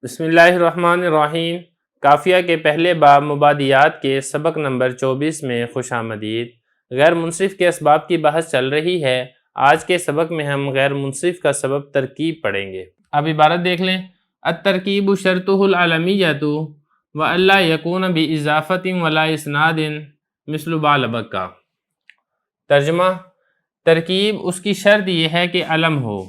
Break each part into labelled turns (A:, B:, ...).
A: بسم اللہ الرحمن الرحیم۔ کافیہ کے پہلے باب مبادیات کے سبق نمبر 24 میں خوش آمدید۔ غیر منصرف کے اسباب کی بحث چل رہی ہے۔ آج کے سبق میں ہم غیر منصرف کا سبب ترکیب پڑھیں گے۔ اب عبارت دیکھ لیں۔ الترکیب شرطہ العلمیۃ وَأَلَّا يَكُونَ بِإِضَافَةٍ وَلَا إِسْنَادٍ مثل بَعْلَبَکَّ۔ ترجمہ: ترکیب اس کی شرط یہ ہے کہ علم ہو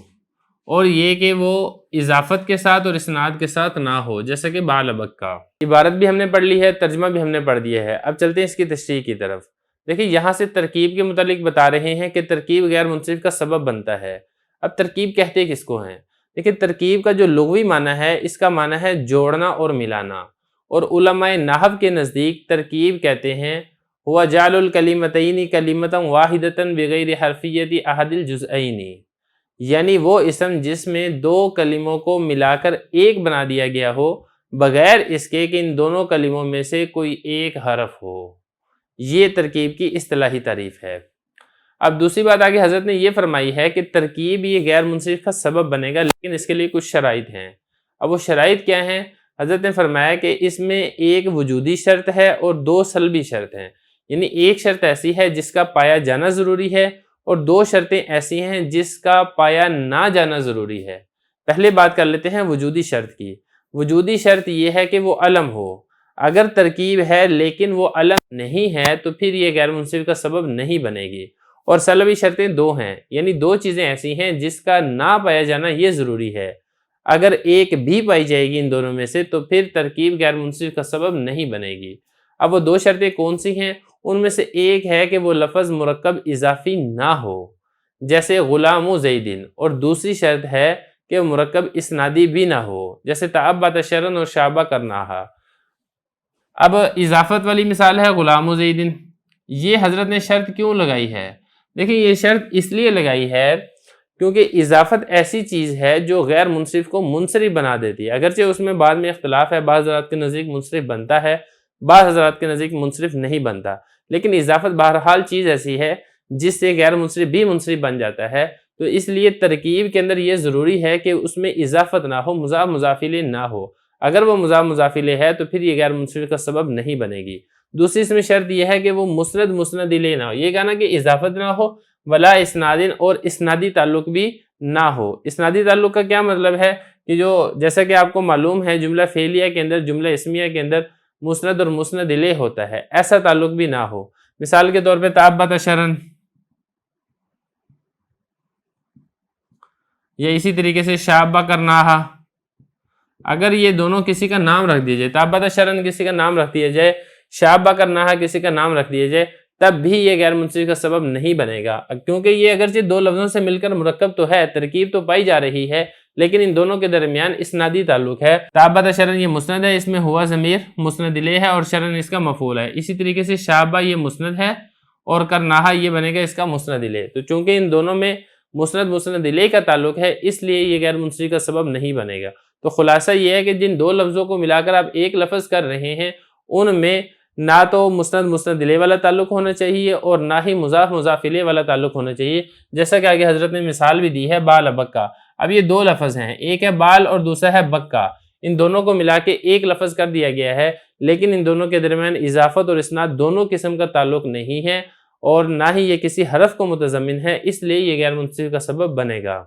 A: اور یہ کہ وہ اضافت کے ساتھ اور اسناد کے ساتھ نہ ہو، جیسا کہ بعلبکہ۔ عبارت بھی ہم نے پڑھ لی ہے، ترجمہ بھی ہم نے پڑھ دیا ہے۔ اب چلتے ہیں اس کی تشریح کی طرف۔ دیکھیں یہاں سے ترکیب کے متعلق بتا رہے ہیں کہ ترکیب غیر منصرف کا سبب بنتا ہے۔ اب ترکیب کہتے کس کو ہیں؟ دیکھیں ترکیب کا جو لغوی معنی ہے، اس کا معنی ہے جوڑنا اور ملانا، اور علماء نحو کے نزدیک ترکیب کہتے ہیں هو جعل الکلمتین کلمۃ واحدۃ بغیر حرفیۃ احد الجزئین، یعنی وہ اسم جس میں دو کلموں کو ملا کر ایک بنا دیا گیا ہو بغیر اس کے کہ ان دونوں کلموں میں سے کوئی ایک حرف ہو۔ یہ ترکیب کی اصطلاحی تعریف ہے۔ اب دوسری بات آگے حضرت نے یہ فرمائی ہے کہ ترکیب یہ غیر منصرف کا سبب بنے گا، لیکن اس کے لیے کچھ شرائط ہیں۔ اب وہ شرائط کیا ہیں؟ حضرت نے فرمایا کہ اس میں ایک وجودی شرط ہے اور دو سلبی شرط ہیں، یعنی ایک شرط ایسی ہے جس کا پایا جانا ضروری ہے اور دو شرطیں ایسی ہیں جس کا پایا نہ جانا ضروری ہے۔ پہلے بات کر لیتے ہیں وجودی شرط کی۔ وجودی شرط یہ ہے کہ وہ علم ہو۔ اگر ترکیب ہے لیکن وہ علم نہیں ہے تو پھر یہ غیر منصرف کا سبب نہیں بنے گی۔ اور سلبی شرطیں دو ہیں، یعنی دو چیزیں ایسی ہیں جس کا نہ پایا جانا یہ ضروری ہے۔ اگر ایک بھی پائی جائے گی ان دونوں میں سے تو پھر ترکیب غیر منصرف کا سبب نہیں بنے گی۔ اب وہ دو شرطیں کون سی ہیں؟ ان میں سے ایک ہے کہ وہ لفظ مرکب اضافی نہ ہو، جیسے غلام و زیدن، اور دوسری شرط ہے کہ وہ مرکب اسنادی بھی نہ ہو، جیسے تعبد شرن اور شابہ کرناہا۔ اب اضافت والی مثال ہے غلام و زیدن۔ یہ حضرت نے شرط کیوں لگائی ہے؟ دیکھیں یہ شرط اس لیے لگائی ہے کیونکہ اضافت ایسی چیز ہے جو غیر منصرف کو منصرف بنا دیتی ہے، اگرچہ اس میں بعد میں اختلاف ہے، بعض حضرات کے نزدیک منصرف بنتا ہے، بعض حضرات کے نزدیک منصرف نہیں بنتا، لیکن اضافت بہرحال چیز ایسی ہے جس سے غیر منصرف بھی منصرف بن جاتا ہے۔ تو اس لیے ترکیب کے اندر یہ ضروری ہے کہ اس میں اضافت نہ ہو، مضاف مضاف الیہ نہ ہو۔ اگر وہ مضاف مضاف الیہ ہے تو پھر یہ غیر منصرف کا سبب نہیں بنے گی۔ دوسری اس میں شرط یہ ہے کہ وہ مسند مسند الیہ نہ ہو، یہ کہنا کہ اضافت نہ ہو ولا اسنادن، اور اسنادی تعلق بھی نہ ہو۔ اسنادی تعلق کا کیا مطلب ہے کہ جو جیسا کہ آپ کو معلوم ہے جملہ فعلیہ کے اندر، جملہ اسمیہ کے اندر مسند اور مسند الیہ ہوتا ہے، ایسا تعلق بھی نہ ہو۔ مثال کے طور پہ تعبد شرن، یا اسی طریقے سے شابہ کرناہا، اگر یہ دونوں کسی کا نام رکھ دیے جائے، تعبد شرن کسی کا نام رکھ دیا جائے، شابہ کرناہا کسی کا نام رکھ دیا جائے، تب بھی یہ غیر منصرف کا سبب نہیں بنے گا، کیونکہ یہ اگرچہ دو لفظوں سے مل کر مرکب تو ہے، ترکیب تو پائی جا رہی ہے، لیکن ان دونوں کے درمیان اسنادی تعلق ہے۔ تعبد شرن یہ مسند ہے، اس میں ہوا ضمیر مسند الیہ ہے اور شرن اس کا مفعول ہے۔ اسی طریقے سے شابہ یہ مسند ہے اور کرناہا یہ بنے گا اس کا مسند الیہ۔ تو چونکہ ان دونوں میں مسند مسند الیہ کا تعلق ہے، اس لیے یہ غیر منصرف کا سبب نہیں بنے گا۔ تو خلاصہ یہ ہے کہ جن دو لفظوں کو ملا کر آپ ایک لفظ کر رہے ہیں، ان میں نہ تو مسند مسند الیہ والا تعلق ہونا چاہیے اور نہ ہی مضاف مضاف الیہ والا تعلق ہونا چاہیے، جیسا کہ آگے حضرت نے مثال بھی دی ہے بال بکا۔ اب یہ دو لفظ ہیں، ایک ہے بال اور دوسرا ہے بکا، ان دونوں کو ملا کے ایک لفظ کر دیا گیا ہے، لیکن ان دونوں کے درمیان اضافت اور اسناد دونوں قسم کا تعلق نہیں ہے اور نہ ہی یہ کسی حرف کو متضمن ہے، اس لیے یہ غیر منصرف کا سبب بنے گا۔